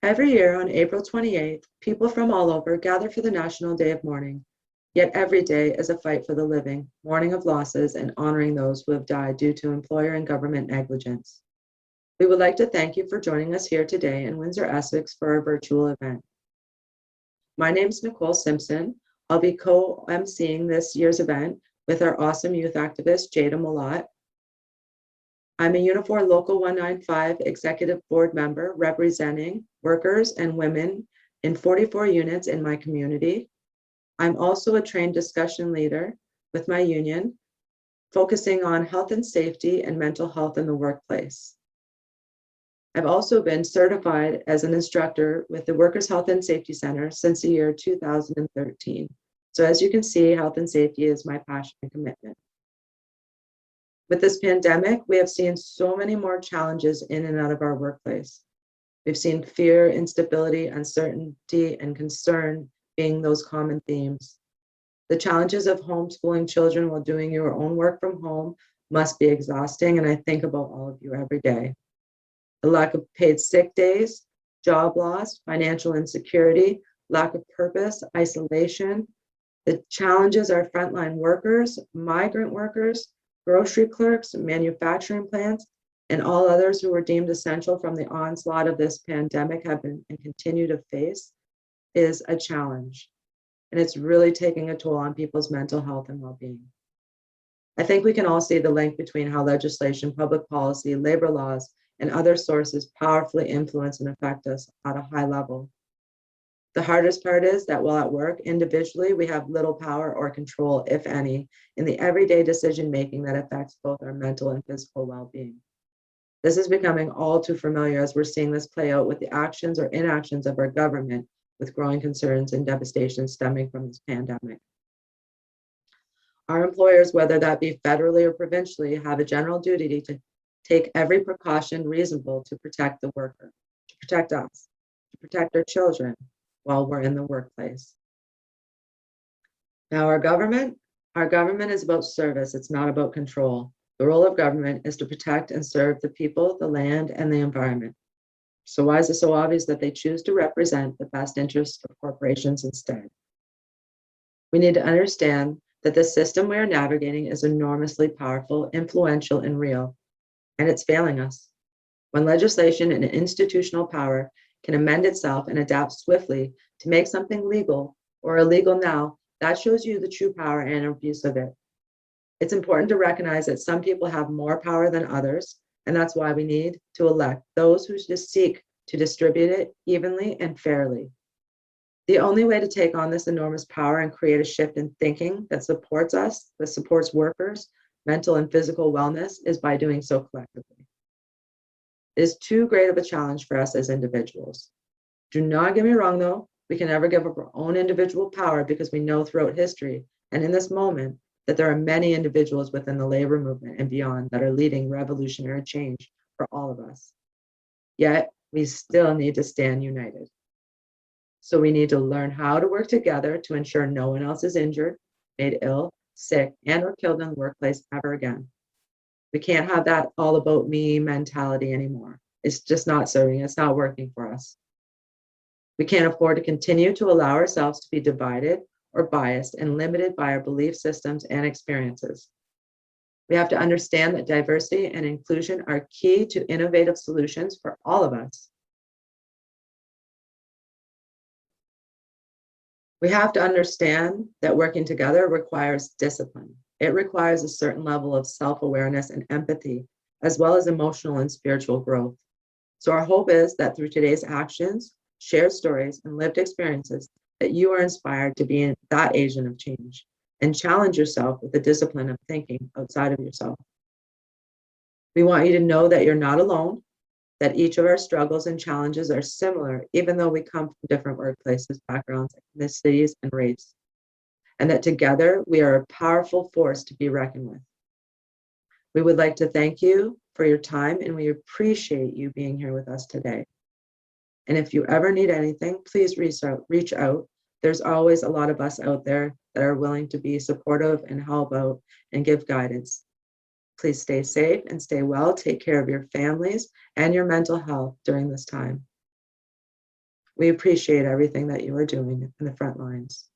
Every year on April 28th, people from all over gather for the National Day of Mourning. Yet every day is a fight for the living, mourning of losses, and honoring those who have died due to employer and government negligence. We would like to thank you for joining us here today in Windsor, Essex for our virtual event. My name is Nicole Simpson. I'll be co-emceeing this year's event with our awesome youth activist, Jada Malott. I'm a Unifor Local 195 Executive Board member representing workers and women in 44 units in my community. I'm also a trained discussion leader with my union, focusing on health and safety and mental health in the workplace. I've also been certified as an instructor with the Workers' Health and Safety Center since the year 2013. So as you can see, health and safety is my passion and commitment. With this pandemic, we have seen so many more challenges in and out of our workplace. We've seen fear, instability, uncertainty, and concern being those common themes. The challenges of homeschooling children while doing your own work from home must be exhausting, and I think about all of you every day. The lack of paid sick days, job loss, financial insecurity, lack of purpose, isolation. The challenges our frontline workers, migrant workers, grocery clerks, manufacturing plants, and all others who were deemed essential from the onslaught of this pandemic have been and continue to face is a challenge. And it's really taking a toll on people's mental health and well-being. I think we can all see the link between how legislation, public policy, labor laws, and other sources powerfully influence and affect us at a high level. The hardest part is that while at work, individually, we have little power or control, if any, in the everyday decision-making that affects both our mental and physical well-being. This is becoming all too familiar as we're seeing this play out with the actions or inactions of our government with growing concerns and devastation stemming from this pandemic. Our employers, whether that be federally or provincially, have a general duty to take every precaution reasonable to protect the worker, to protect us, to protect our children while we're in the workplace. Now, our government is about service. It's not about control. The role of government is to protect and serve the people, the land, and the environment. So why is it so obvious that they choose to represent the best interests of corporations instead? We need to understand that the system we are navigating is enormously powerful, influential, and real, and it's failing us. When legislation and institutional power can amend itself and adapt swiftly to make something legal or illegal now, that shows you the true power and abuse of it. It's important to recognize that some people have more power than others, and that's why we need to elect those who just seek to distribute it evenly and fairly. The only way to take on this enormous power and create a shift in thinking that supports us, that supports workers, mental and physical wellness, is by doing so collectively. It is too great of a challenge for us as individuals. Do not get me wrong, though, we can never give up our own individual power because we know throughout history and in this moment that there are many individuals within the labor movement and beyond that are leading revolutionary change for all of us. Yet, we still need to stand united. So we need to learn how to work together to ensure no one else is injured, made ill, sick, and or killed in the workplace ever again. We can't have that all about me mentality anymore. It's just not serving, it's not working for us. We can't afford to continue to allow ourselves to be divided or biased and limited by our belief systems and experiences. We have to understand that diversity and inclusion are key to innovative solutions for all of us. We have to understand that working together requires discipline. It requires a certain level of self-awareness and empathy, as well as emotional and spiritual growth. So our hope is that through today's actions, shared stories, and lived experiences, that you are inspired to be that agent of change and challenge yourself with the discipline of thinking outside of yourself. We want you to know that you're not alone, that each of our struggles and challenges are similar, even though we come from different workplaces, backgrounds, ethnicities, and race, and that together we are a powerful force to be reckoned with. We would like to thank you for your time, and we appreciate you being here with us today. And if you ever need anything, please reach out. There's always a lot of us out there that are willing to be supportive and help out and give guidance. Please stay safe and stay well. Take care of your families and your mental health during this time. We appreciate everything that you are doing in the front lines.